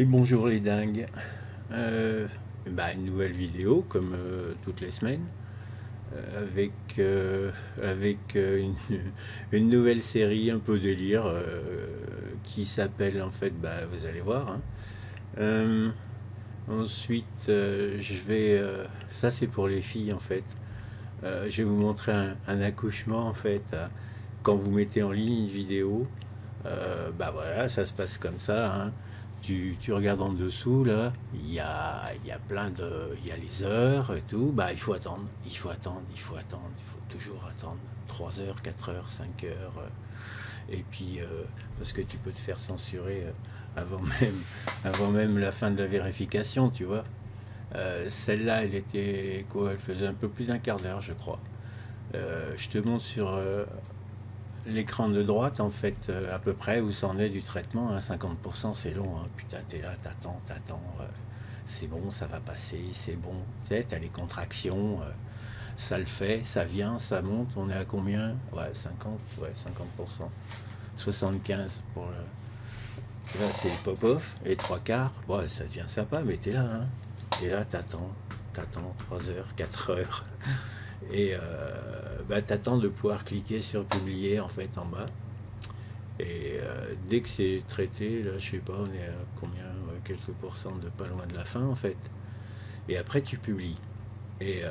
Et bonjour les dingues. Euh, une nouvelle vidéo comme toutes les semaines avec une nouvelle série un peu délire qui s'appelle en fait, vous allez voir. Hein. Euh, ensuite, ça c'est pour les filles en fait. Je vais vous montrer un accouchement en fait. Quand vous mettez en ligne une vidéo, voilà, ça se passe comme ça. Hein. Tu regardes en dessous, là, il y a plein de. Il y a les heures et tout. Il faut attendre, il faut attendre, il faut attendre, il faut toujours attendre. 3 heures, 4 heures, 5 heures. Et puis, parce que tu peux te faire censurer avant même la fin de la vérification, tu vois. Celle-là, elle était quoi? Elle faisait un peu plus d'un quart d'heure, je crois. Je te montre sur l'écran de droite, en fait, à peu près où ça en est du traitement. Hein, 50%, c'est long. Hein. Putain, t'es là, t'attends. C'est bon, ça va passer, c'est bon. Tu sais, t'as les contractions, ça le fait, ça vient, ça monte. On est à combien? Ouais, 50, ouais, 50%. 75 pour le. Là, c'est pop-off. Et trois quarts, ouais, ça devient sympa, mais t'es là, hein. T'es là, t'attends 3 heures, 4 heures. Et t'attends de pouvoir cliquer sur publier en fait en bas. Et dès que c'est traité, là je sais pas, on est à combien, quelques pourcents de pas loin de la fin en fait. Et après tu publies. Et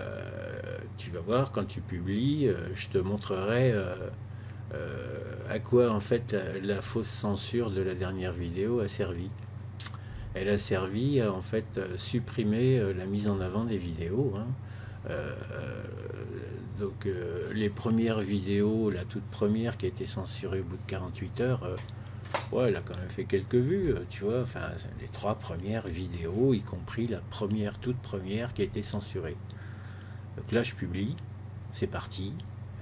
tu vas voir quand tu publies, je te montrerai à quoi en fait la fausse censure de la dernière vidéo a servi. Elle a servi à en fait supprimer la mise en avant des vidéos. Hein. Euh, les premières vidéos, la toute première qui a été censurée au bout de 48 heures, ouais, elle a quand même fait quelques vues, tu vois. Enfin, les 3 premières vidéos, y compris la première, toute première qui a été censurée. Donc là, je publie, c'est parti.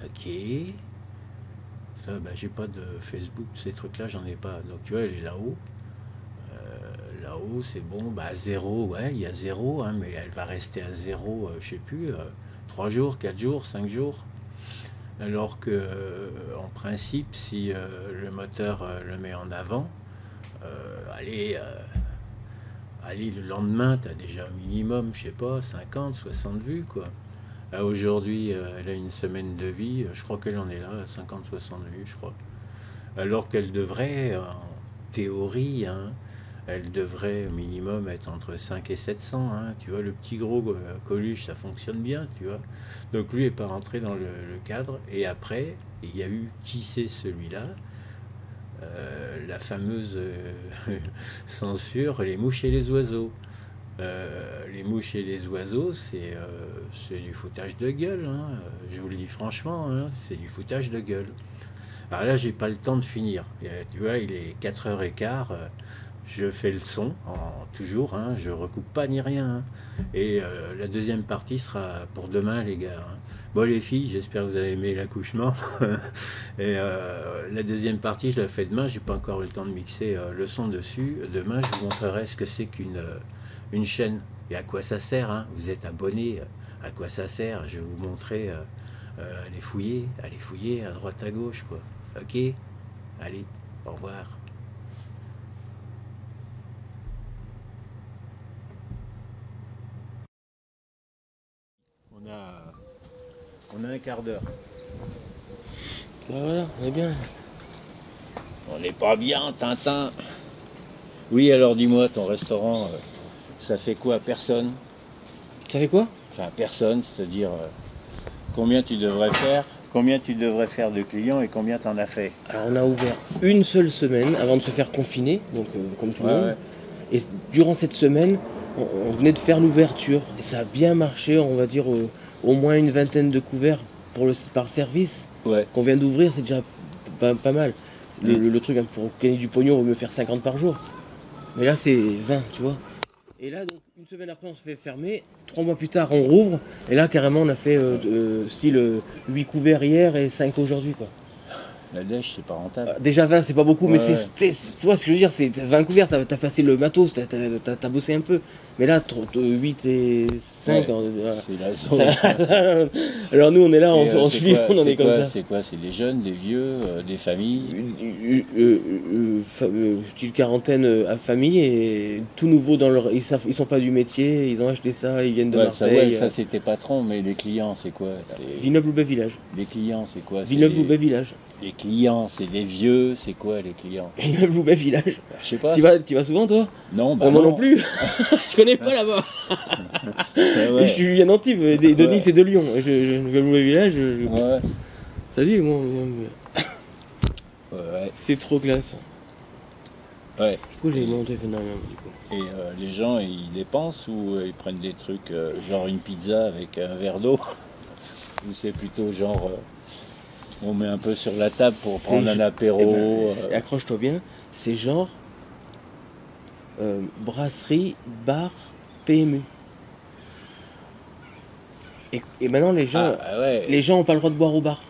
Ok. Ça, j'ai pas de Facebook, ces trucs-là, j'en ai pas. Donc tu vois, elle est là-haut. Là-haut, c'est bon, 0, ouais, il y a 0, hein, mais elle va rester à 0, je sais plus, 3 jours, 4 jours, 5 jours. Alors que, en principe, si le moteur le met en avant, allez, le lendemain, tu as déjà un minimum, je sais pas, 50, 60 vues, quoi. Là, aujourd'hui, elle a une semaine de vie, je crois qu'elle en est là, 50, 60 vues, je crois. Alors qu'elle devrait, en théorie, hein, elle devrait au minimum être entre 5 et 700. Hein. Tu vois, le petit gros Coluche, ça fonctionne bien, tu vois. Donc lui n'est pas rentré dans le cadre. Et après, il y a eu qui c'est celui-là, la fameuse censure, les mouches et les oiseaux. Les mouches et les oiseaux, c'est du foutage de gueule. Hein. Je vous le dis franchement, hein, c'est du foutage de gueule. Alors là, j'ai pas le temps de finir. Tu vois, il est 4h15. Je fais le son, toujours, hein, je recoupe pas ni rien. Hein. Et la deuxième partie sera pour demain, les gars. Hein. Bon, les filles, j'espère que vous avez aimé l'accouchement. Et la deuxième partie, je la fais demain. J'ai pas encore eu le temps de mixer le son dessus. Demain, je vous montrerai ce que c'est qu'une une chaîne et à quoi ça sert. Hein. Vous êtes abonné, à quoi ça sert. Je vais vous montrer. Allez fouiller à droite à gauche, quoi. Ok. Allez, au revoir. On a un quart d'heure. Voilà, on est bien. On n'est pas bien, Tintin. Oui, alors dis-moi, ton restaurant, ça fait quoi? Personne? Ça fait quoi? Enfin, personne, c'est-à-dire combien tu devrais faire de clients et combien t'en as fait? Alors on a ouvert une seule semaine avant de se faire confiner, donc comme tout le monde. Ouais. Et durant cette semaine, on venait de faire l'ouverture et ça a bien marché, on va dire au moins une vingtaine de couverts par service. Ouais. Qu'on vient d'ouvrir, c'est déjà pas mal. Le truc, hein, pour gagner du pognon, on veut me faire 50 par jour. Mais là c'est 20, tu vois. Et là, donc, une semaine après, on se fait fermer. 3 mois plus tard, on rouvre. Et là, carrément, on a fait style 8 couverts hier et 5 aujourd'hui, quoi. La dèche, c'est pas rentable. Déjà 20, c'est pas beaucoup, mais Ouais. tu vois ce que je veux dire, c'est Vancouver, t'as passé le matos, t'as bossé un peu. Mais là, 8 et 5, Ouais, c'est la zone. alors nous on est là, Et, on c'est suit, quoi- on en c'est est comme quoi- ça. C'est quoi? C'est des jeunes, des vieux, des familles? Petite quarantaine à famille et tout nouveau dans leur. Ils sont pas du métier, ils ont acheté ça, ils viennent de Ouais, ça, Marseille. ça c'est tes patrons, mais les clients, c'est quoi? Villeneuve-Loubet Village. Les clients, c'est quoi? Villeneuve-Loubet Village. Les clients, c'est des vieux, c'est quoi les clients? Villeneuve-Loubet Village. Je sais pas. Tu vas souvent toi? Non, bah Moi non. non plus. Je connais pas là-bas. Ouais, Je suis bien Antibes, de Ouais. Nice et de Lyon. Villeneuve-Loubet Village. ouais. Salut, moi. Ouais, C'est trop classe. ouais. Du coup, j'ai monté finalement. Du coup. Et les gens, ils dépensent ou ils prennent des trucs genre une pizza avec un verre d'eau? Ou c'est plutôt genre on met un peu sur la table pour C'est prendre un ju- apéro? Eh ben, accroche-toi bien, c'est genre brasserie, bar, PMU. Et maintenant les gens, ouais. les gens ont pas le droit de boire au bar.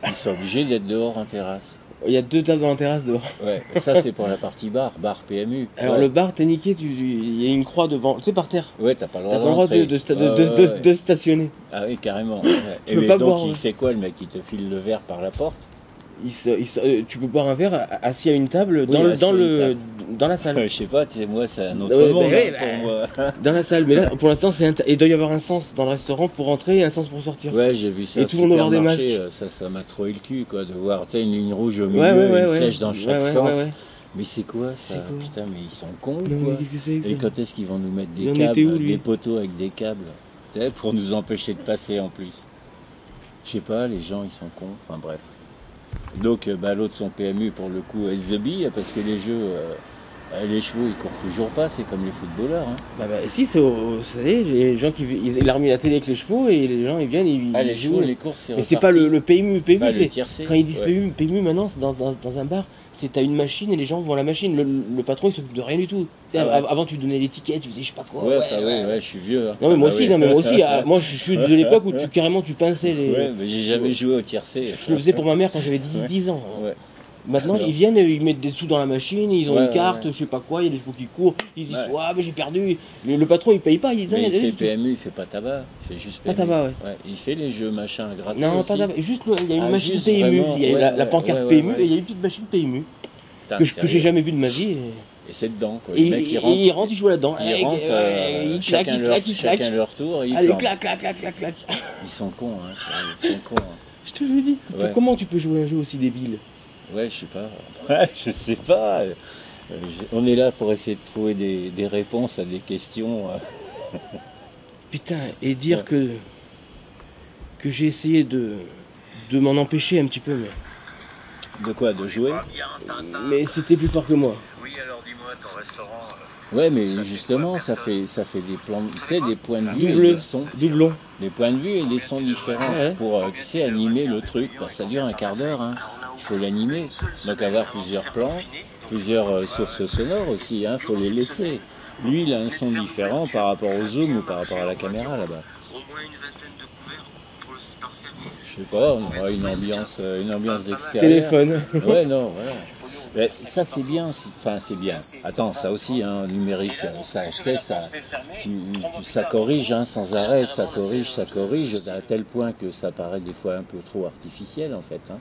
Ils sont obligés d'être dehors en terrasse. Il y a 2 tables dans la terrasse dehors. Ouais, ça c'est pour la partie bar PMU. Alors ouais. le bar, t'es niqué, il y a une croix devant, tu sais, par terre. Ouais, t'as pas le droit T'as pas le droit d'entrer. de stationner. Ah oui, carrément. Ouais. Tu Et peux mais pas donc boire, il ouais. fait quoi le mec? Il te file le verre par la porte? Tu peux boire un verre assis à une table Oui, assis à une dans la salle. Je sais pas, tu sais, moi c'est un autre Ouais, monde bah, ouais, pour moi. Dans la salle, mais là pour l'instant et il doit y avoir un sens dans le restaurant pour entrer et un sens pour sortir. Ouais, j'ai vu ça. Et tout le monde doit avoir des supermarché, masques. Ça m'a troué le cul quoi, de voir une ligne rouge au milieu, Ouais, une flèche dans chaque ouais, sens. ouais. Mais c'est quoi ça? C'est quoi? Putain, mais ils sont cons Non, quoi. mais qu'est-ce que c'est que Et ça? quand est-ce qu'ils vont nous mettre des Il en était câbles, où, lui des poteaux avec des câbles, tu sais, pour nous empêcher de passer en plus? Je sais pas, les gens ils sont cons, enfin bref. Donc l'autre son PMU pour le coup is the bee, parce que les jeux, les chevaux ils courent toujours pas, c'est comme les footballeurs. Hein. Bah si, vous savez, les gens il a remis la télé avec les chevaux et les gens ils viennent, ils Les jouent. chevaux, les courses c'est Mais c'est pas le PMU, pas le c'est tiercé. quand ils disent Ouais. PMU maintenant, c'est dans un bar, c'est t'as une machine et les gens vont à la machine. Le patron il s'occupe de rien du tout. Tu sais, Ah ouais. Avant tu donnais l'étiquette, tu faisais je sais pas quoi. Ouais, je suis vieux. Hein. Non mais moi Ah aussi, ouais. non mais moi aussi, moi je suis de l'époque où carrément tu pinçais les. Ouais, mais j'ai jamais joué au tiercé. Je le faisais pour ma mère quand j'avais 10 ans. Ouais. Maintenant, Alors. ils viennent, ils mettent des sous dans la machine, ils ont Ouais, une carte, ouais. je sais pas quoi, il y a des chevaux qui courent, ils disent Ouais. mais j'ai perdu. Le patron il paye pas, il dit Mais rien il fait du tout. PMU, il fait pas tabac, il fait juste Pas PMU. tabac, ouais. Il fait les jeux machin gratuits. Non, aussi. pas tabac, juste il y a une Ah, machine juste PMU, vraiment, il y a la ouais, pancarte ouais, PMU ouais. et il y a une petite machine PMU Putain, que sérieux. j'ai jamais vu de ma vie. Et c'est dedans quoi. Et Les mecs il rentre, il joue là-dedans. Ils rentrent, il claque, chacun il claque, il claque. chacun leur tour et ils Allez, flambent. clac, clac, clac, clac, clac. Ils sont cons, hein, ils sont cons. Hein. Je te le dis. Ouais. Comment tu peux jouer un jeu aussi débile? Ouais, je sais pas. Ouais, je sais pas. On est là pour essayer de trouver des réponses à des questions. Putain, et dire Ouais. que j'ai essayé de m'en empêcher un petit peu, De quoi? De jouer? mais c'était plus fort que moi. Oui, alors dis-moi, ton restaurant. Ouais, mais justement, ça fait des plans, tu sais, des points de vue et Double, des sons. doublon. Des points de vue et des sons différents Ouais. pour, tu sais, animer le truc. Parce que ça dure un quart d'heure, hein. Il faut l'animer. Donc avoir plusieurs plans, plusieurs sources sonores aussi, hein. Faut les laisser. Lui, il a un son différent par rapport au zoom ou par rapport à la caméra là-bas. Au moins une vingtaine de couverts par service. Je sais pas, on aura une ambiance d'extérieur. Téléphone. Ouais, non, voilà. Mais ça c'est bien, enfin c'est bien. Attends, ça aussi, hein, numérique, ça fait ça corrige hein, sans arrêt, ça corrige, à tel point que ça paraît des fois un peu trop artificiel en fait. Hein.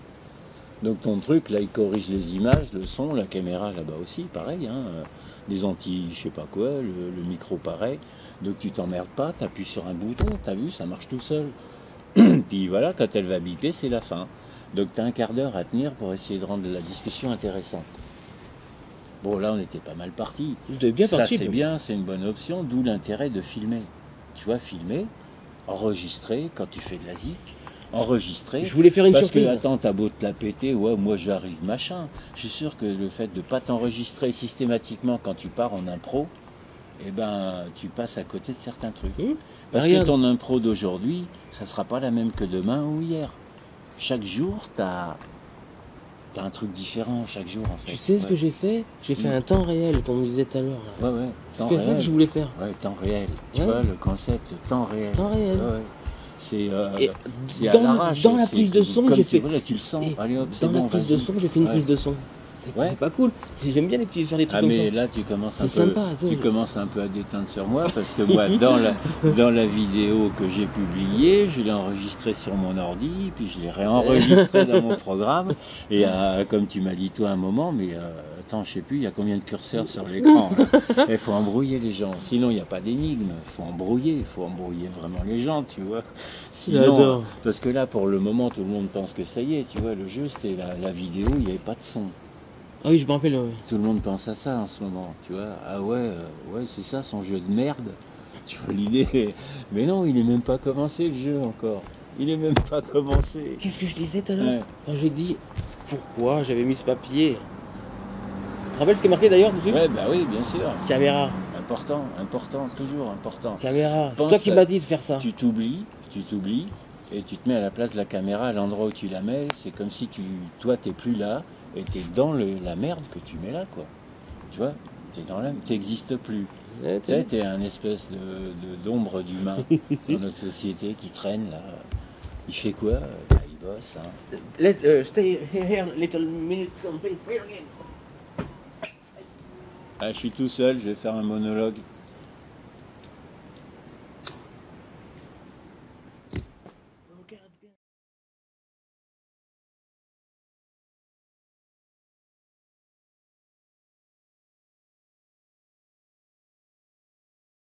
Donc ton truc là, il corrige les images, le son, la caméra là-bas aussi, pareil. Hein, des anti, je sais pas quoi, le micro pareil. Donc tu t'emmerdes pas, t'appuies sur un bouton, t'as vu, ça marche tout seul. Puis voilà, quand elle va biper, c'est la fin. Donc tu as un quart d'heure à tenir pour essayer de rendre la discussion intéressante. Bon, là, on était pas mal parti. Vous devez bien Ça, parti. c'est bien, c'est une bonne option, d'où l'intérêt de filmer. Tu vois, filmer, enregistrer, quand tu fais de la zik, enregistrer. Je voulais faire une Parce surprise. que, attends, t'as beau te la péter, ouais, moi j'arrive, machin. Je suis sûr que le fait de ne pas t'enregistrer systématiquement quand tu pars en impro, eh ben, tu passes à côté de certains trucs. Parce que Regarde. ton impro d'aujourd'hui, ça sera pas la même que demain ou hier. Chaque jour, t'as un truc différent chaque jour en fait. Tu sais ce que j'ai fait? J'ai fait un temps réel, comme on me disait tout à l'heure. là. Ouais, C'est ça que je voulais faire. Ouais, temps réel. Tu Ouais. vois, le concept, temps réel. Temps réel. Ouais, ouais. Et c'est à dans, l'arrache. dans la c'est prise de son, comme j'ai tu- fait. voilà, tu le sens. Et Allez hop, c'est Dans la bon, prise de vas-y. son, j'ai fait une Ouais. prise de son. C'est Ouais. pas cool. J'aime bien les petits, faire des trucs Ah comme mais ça. là tu commences un C'est peu, sympa, ça. tu commences un peu à déteindre sur moi parce que moi dans la vidéo que j'ai publiée, je l'ai enregistrée sur mon ordi, puis je l'ai réenregistrée dans mon programme et comme tu m'as dit toi un moment, mais attends je sais plus, il y a combien de curseurs sur l'écran là. Il faut embrouiller les gens, sinon il n'y a pas d'énigme, il faut embrouiller vraiment les gens, tu vois. Sinon, J'adore. parce que là pour le moment tout le monde pense que ça y est, tu vois, le jeu c'était la vidéo, il n'y avait pas de son. Ah oui, je me rappelle. Tout le monde pense à ça en ce moment, tu vois. Ah ouais, ouais, c'est ça son jeu de merde. Tu vois l'idée. Mais non, il n'est même pas commencé le jeu encore. Il n'est même pas commencé. Qu'est-ce que je disais tout à l'heure Ouais. quand j'ai dit pourquoi j'avais mis ce papier. Tu te rappelles ce qui est marqué d'ailleurs dessus? Ouais, bah oui, bien sûr. Caméra. Important, important, toujours important. Caméra. C'est Pense toi qui à- m'as dit de faire ça. Tu t'oublies, et tu te mets à la place de la caméra, à l'endroit où tu la mets. C'est comme si toi, t'es plus là et t'es dans la merde que tu mets là, quoi. Tu vois, t'existes plus. Ouais, Tu sais, t'es un espèce d'ombre d'humain dans notre société qui traîne là. Il fait quoi? Bah, il bosse. Hein. Stay here little minutes, please. Ah, je suis tout seul, je vais faire un monologue.